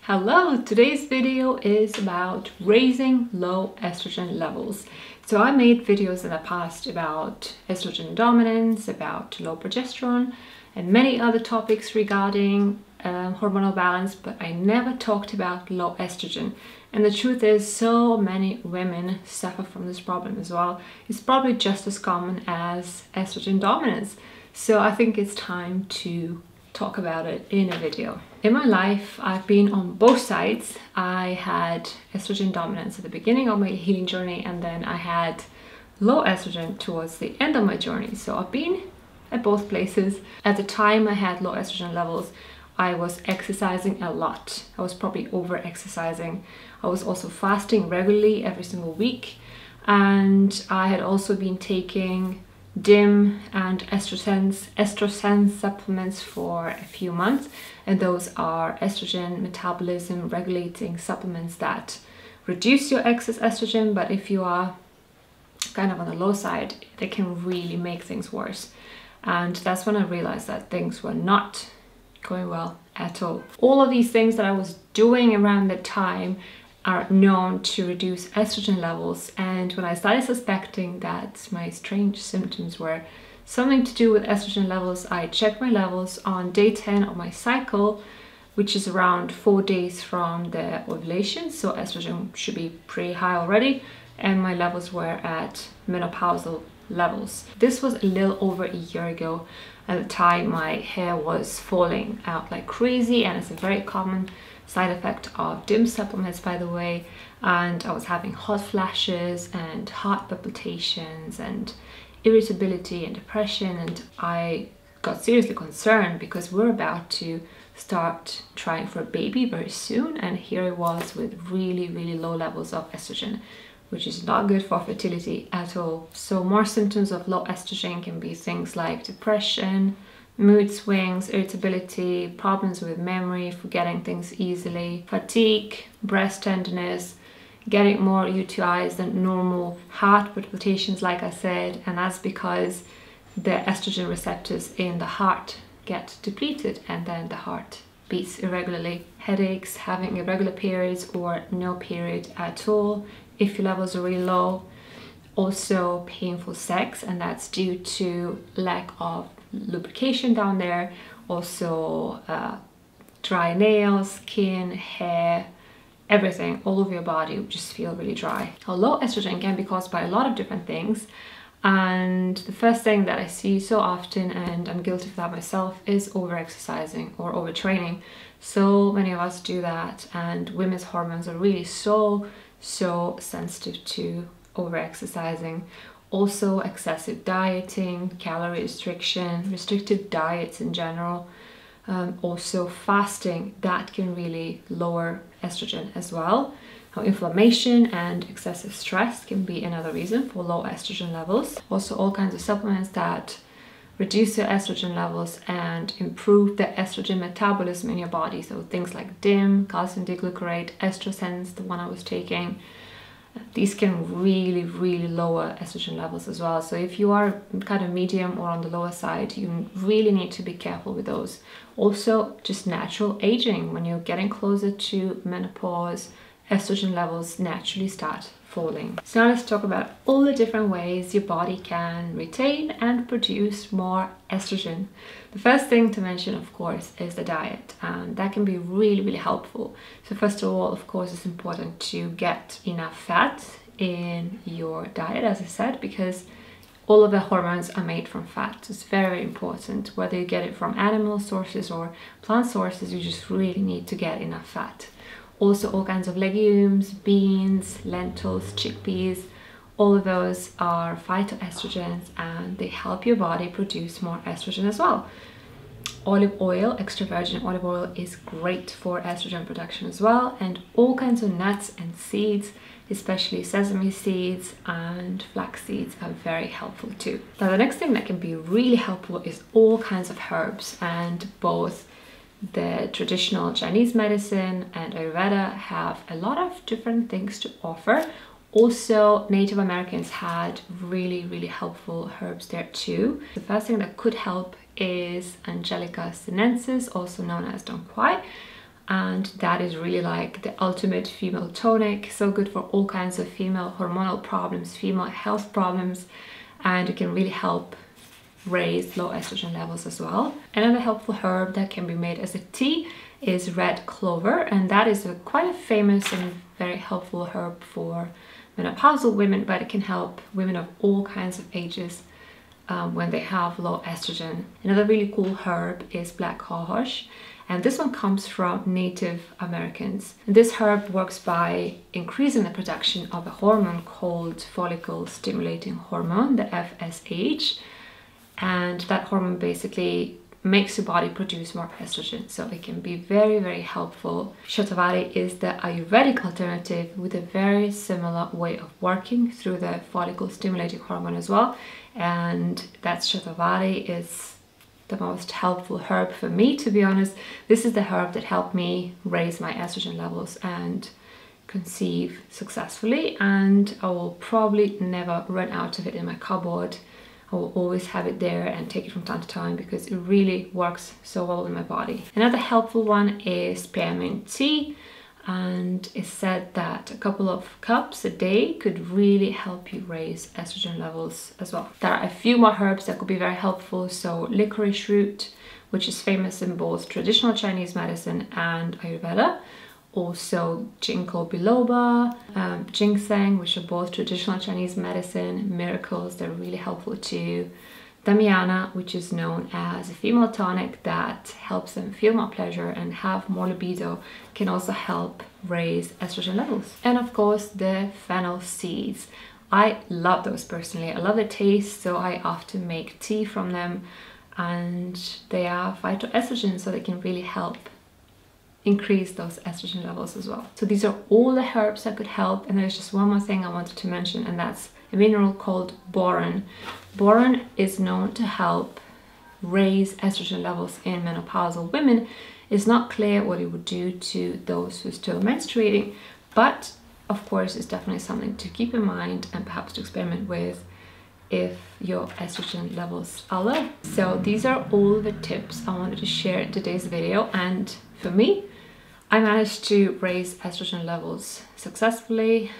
Hello, today's video is about raising low estrogen levels. So I made videos in the past about estrogen dominance, about low progesterone, and many other topics regarding hormonal balance, but I never talked about low estrogen. And the truth is, so many women suffer from this problem as well. It's probably just as common as estrogen dominance. So I think it's time to talk about it in a video. In my life, I've been on both sides. I had estrogen dominance at the beginning of my healing journey, and then I had low estrogen towards the end of my journey. So I've been at both places. At the time I had low estrogen levels, I was exercising a lot. I was probably over exercising. I was also fasting regularly every single week, and I had also been taking DIM and estrogen supplements for a few months, and those are estrogen metabolism regulating supplements that reduce your excess estrogen, but if you are kind of on the low side, they can really make things worse. And that's when I realized that things were not going well at all. All of these things that I was doing around that time are known to reduce estrogen levels, and when I started suspecting that my strange symptoms were something to do with estrogen levels, I checked my levels on day 10 of my cycle, which is around 4 days from the ovulation, so estrogen should be pretty high already, and my levels were at menopausal levels. This was a little over a year ago. At the time, my hair was falling out like crazy, and it's a very common side effect of DIM supplements, by the way. And I was having hot flashes and heart palpitations and irritability and depression, and I got seriously concerned because we're about to start trying for a baby very soon, and here I was with really low levels of estrogen, which is not good for fertility at all. So more symptoms of low estrogen can be things like depression, mood swings, irritability, problems with memory, forgetting things easily, fatigue, breast tenderness, getting more UTIs than normal, heart palpitations, like I said, and that's because the estrogen receptors in the heart get depleted, and then the heart beats irregularly. Headaches, having irregular periods or no period at all if your levels are really low. Also painful sex, and that's due to lack of lubrication down there. Also dry nails, skin, hair, everything, all over your body would just feel really dry. Low estrogen can be caused by a lot of different things, and the first thing that I see so often, and I'm guilty of that myself, is over-exercising or overtraining. So many of us do that, and women's hormones are really so sensitive to over-exercising. Also excessive dieting, calorie restriction, restrictive diets in general, also fasting, that can really lower estrogen as well. Inflammation and excessive stress can be another reason for low estrogen levels. Also all kinds of supplements that reduce your estrogen levels and improve the estrogen metabolism in your body. So things like DIM, calcium D-glucarate, Estrogen, the one I was taking, these can really lower estrogen levels as well. So if you are kind of medium or on the lower side, you really need to be careful with those. Also just natural aging. When you're getting closer to menopause, estrogen levels naturally start falling. So now let's talk about all the different ways your body can retain and produce more estrogen. The first thing to mention, of course, is the diet, and that can be really helpful. So first of all, of course, it's important to get enough fat in your diet, as I said, because all of the hormones are made from fat. So it's very important. Whether you get it from animal sources or plant sources, you just really need to get enough fat. Also all kinds of legumes, beans, lentils, chickpeas, all of those are phytoestrogens, and they help your body produce more estrogen as well. Olive oil, extra virgin olive oil, is great for estrogen production as well, and all kinds of nuts and seeds, especially sesame seeds and flax seeds, are very helpful too. Now the next thing that can be really helpful is all kinds of herbs, and both the traditional Chinese medicine and Ayurveda have a lot of different things to offer. Also, Native Americans had really helpful herbs there too. The first thing that could help is Angelica sinensis, also known as Dong Quai. and that is really like the ultimate female tonic. So good for all kinds of female hormonal problems, female health problems, and it can really help raise low estrogen levels as well. Another helpful herb that can be made as a tea is red clover, and that is quite a famous and very helpful herb for menopausal women, but it can help women of all kinds of ages when they have low estrogen. Another really cool herb is black cohosh, and this one comes from Native Americans. This herb works by increasing the production of a hormone called follicle stimulating hormone, the FSH, and that hormone basically makes your body produce more estrogen, so it can be very, very helpful. Shatavari is the Ayurvedic alternative with a very similar way of working through the follicle stimulating hormone as well, and that Shatavari is the most helpful herb for me, to be honest. This is the herb that helped me raise my estrogen levels and conceive successfully, and I will probably never run out of it in my cupboard. I will always have it there and take it from time to time because it really works so well in my body. Another helpful one is spearmint tea, and it's said that a couple of cups a day could really help you raise estrogen levels as well. There are a few more herbs that could be very helpful. So licorice root, which is famous in both traditional Chinese medicine and Ayurveda. Also ginkgo biloba, ginseng, which are both traditional Chinese medicine, miracles, they're really helpful too. Damiana, which is known as a female tonic that helps them feel more pleasure and have more libido, can also help raise estrogen levels. And of course the fennel seeds. I love those personally. I love the taste, so I often make tea from them, and they are phytoestrogens, so they can really help increase those estrogen levels as well. So these are all the herbs that could help, and there's just one more thing I wanted to mention, and that's a mineral called boron. Boron is known to help raise estrogen levels in menopausal women. It's not clear what it would do to those who are still menstruating, but of course it's definitely something to keep in mind and perhaps to experiment with if your estrogen levels are low. So these are all the tips I wanted to share in today's video, and for me, I managed to raise estrogen levels successfully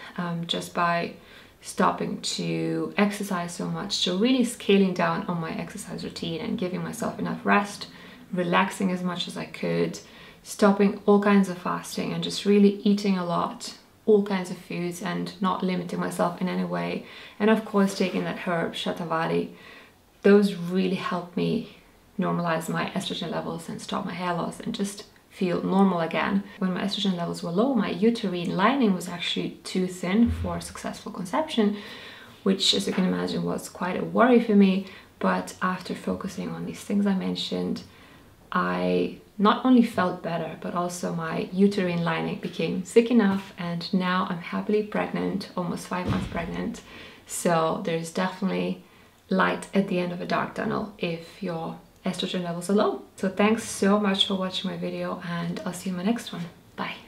just by stopping to exercise so much, so really scaling down on my exercise routine and giving myself enough rest, relaxing as much as I could, stopping all kinds of fasting and just really eating a lot, all kinds of foods, and not limiting myself in any way. And of course taking that herb Shatavari. Those really helped me normalize my estrogen levels and stop my hair loss and just feel normal again. When my estrogen levels were low, my uterine lining was actually too thin for successful conception, which, as you can imagine, was quite a worry for me. But after focusing on these things I mentioned, I not only felt better, but also my uterine lining became thick enough, and now I'm happily pregnant, almost 5 months pregnant. So there's definitely light at the end of a dark tunnel if your estrogen levels are low. So thanks so much for watching my video, and I'll see you in my next one. Bye.